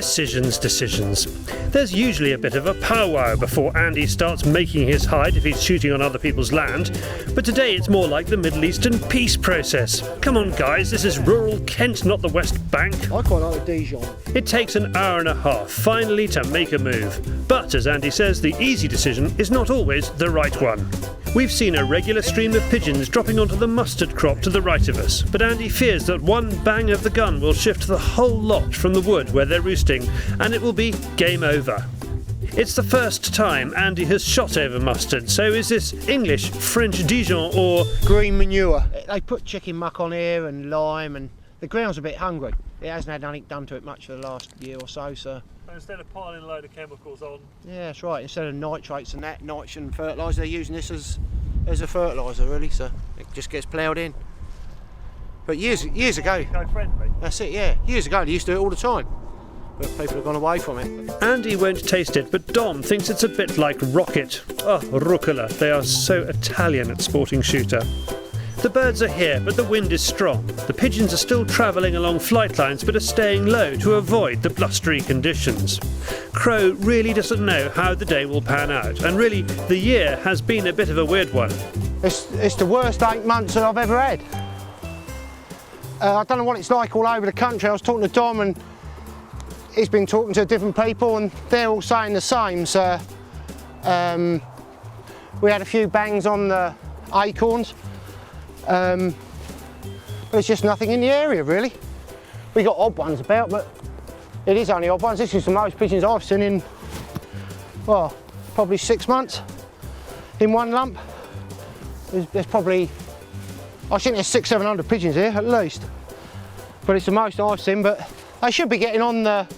decisions. There's usually a bit of a powwow before Andy starts making his hide if he's shooting on other people's land, but today it's more like the Middle Eastern peace process. Come on guys, this is rural Kent, not the West Bank. I quite like the Dijon. It takes an hour and a half finally to make a move, but as Andy says, the easy decision is not always the right one. We've seen a regular stream of pigeons dropping onto the mustard crop to the right of us, but Andy fears that one bang of the gun will shift the whole lot from the wood where they're roosting, and it will be game over. It's the first time Andy has shot over mustard, so is this English, French Dijon or green manure? They put chicken muck on here and lime, and the ground's a bit hungry. It hasn't had anything done to it much for the last year or so, so... Instead of piling a load of chemicals on... Yeah, that's right. Instead of nitrates and that, nitrogen fertiliser, they're using this as a fertiliser, really, so it just gets ploughed in. But years ago... Eco-friendly. That's it, yeah. Years ago they used to do it all the time, but people have gone away from it. Andy won't taste it, but Dom thinks it's a bit like rocket. Oh, rucola. They are so Italian at sporting shooter. The birds are here, but the wind is strong. The pigeons are still travelling along flight lines, but are staying low to avoid the blustery conditions. Crow really doesn't know how the day will pan out, and really, the year has been a bit of a weird one. It's the worst 8 months that I've ever had. I don't know what it's like all over the country. I was talking to Dom, and he's been talking to different people, and they're all saying the same. So we had a few bangs on the acorns. But it's just nothing in the area really. We got odd ones about, but it is only odd ones. This is the most pigeons I've seen in, well, probably 6 months in one lump. There's probably, I think there's 600-700 pigeons here at least, but it's the most I've seen. But they should be getting on the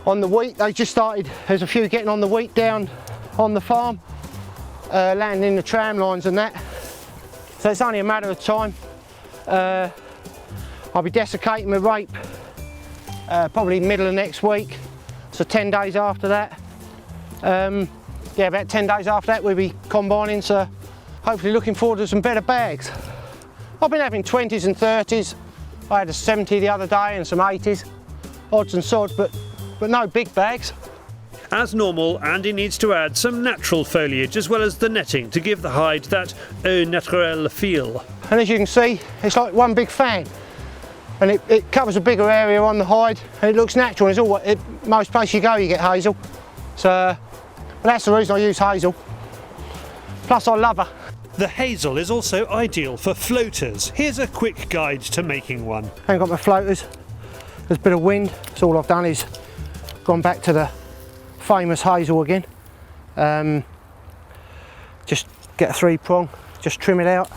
wheat. They just started. There's a few getting on the wheat down on the farm, landing in the tram lines and that. So it's only a matter of time. I'll be desiccating my rape probably middle of next week, so 10 days after that. Yeah, about 10 days after that we'll be combining, so hopefully looking forward to some better bags. I've been having 20s and 30s. I had a 70 the other day and some 80s, odds and sods, but no big bags. As normal, Andy needs to add some natural foliage as well as the netting to give the hide that au naturel feel. And as you can see, it's like one big fan, and it covers a bigger area on the hide, and it looks natural. It's all, most places you go you get hazel, so that's the reason I use hazel. Plus I love her. The hazel is also ideal for floaters. Here's a quick guide to making one. I ain't got my floaters. There's a bit of wind, so all I've done is gone back to the famous hazel again. Just get a 3-prong, just trim it out.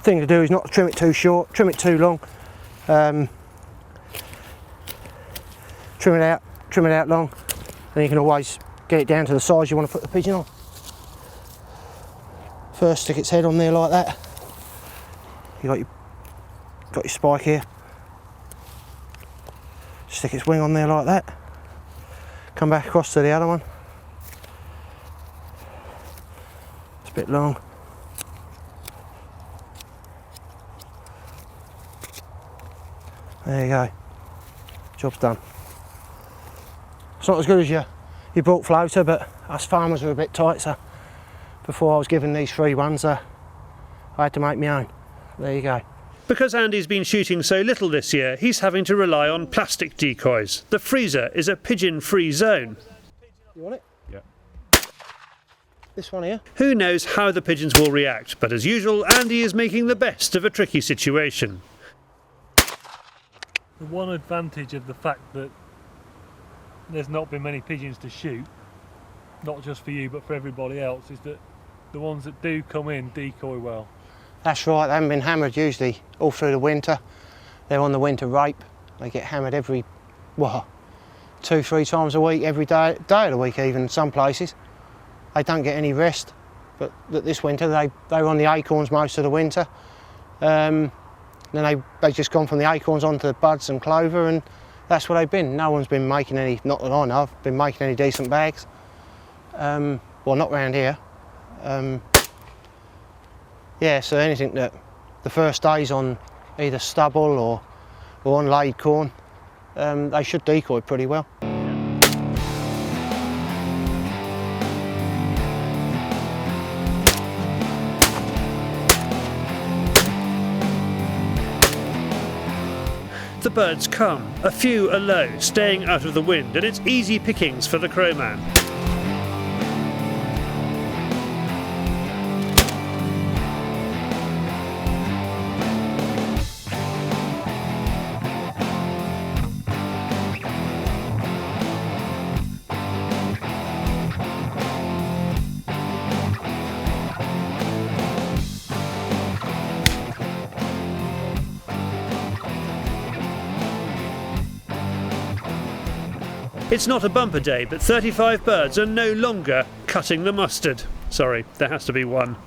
Thing to do is not trim it too short, trim it too long. Trim it out long, and you can always get it down to the size you want to put the pigeon on. First stick its head on there like that. You got your spike here. Stick its wing on there like that. Come back across to the other one. It's a bit long. There you go. Job's done. It's not as good as your bought floater, but us farmers are a bit tight, so before I was given these free ones, I had to make my own. There you go. Because Andy's been shooting so little this year, he's having to rely on plastic decoys. The freezer is a pigeon-free zone. You want it? Yeah. This one here. Who knows how the pigeons will react, but as usual, Andy is making the best of a tricky situation. The one advantage of the fact that there's not been many pigeons to shoot, not just for you but for everybody else, is that the ones that do come in decoy well. That's right, they haven't been hammered usually all through the winter. They're on the winter rape. They get hammered every, well, 2-3 times a week, every day of the week even in some places. They don't get any rest, but this winter they were on the acorns most of the winter. Then they just gone from the acorns onto the buds and clover, and that's where they've been. No one's been making any, not that I know of, been making any decent bags. Well, not round here. Yeah, so anything that the first day's on either stubble or on laid corn, they should decoy pretty well. The birds come, a few are low, staying out of the wind, and it's easy pickings for the crowman. It's not a bumper day, but 35 birds are no longer cutting the mustard. Sorry, there has to be one.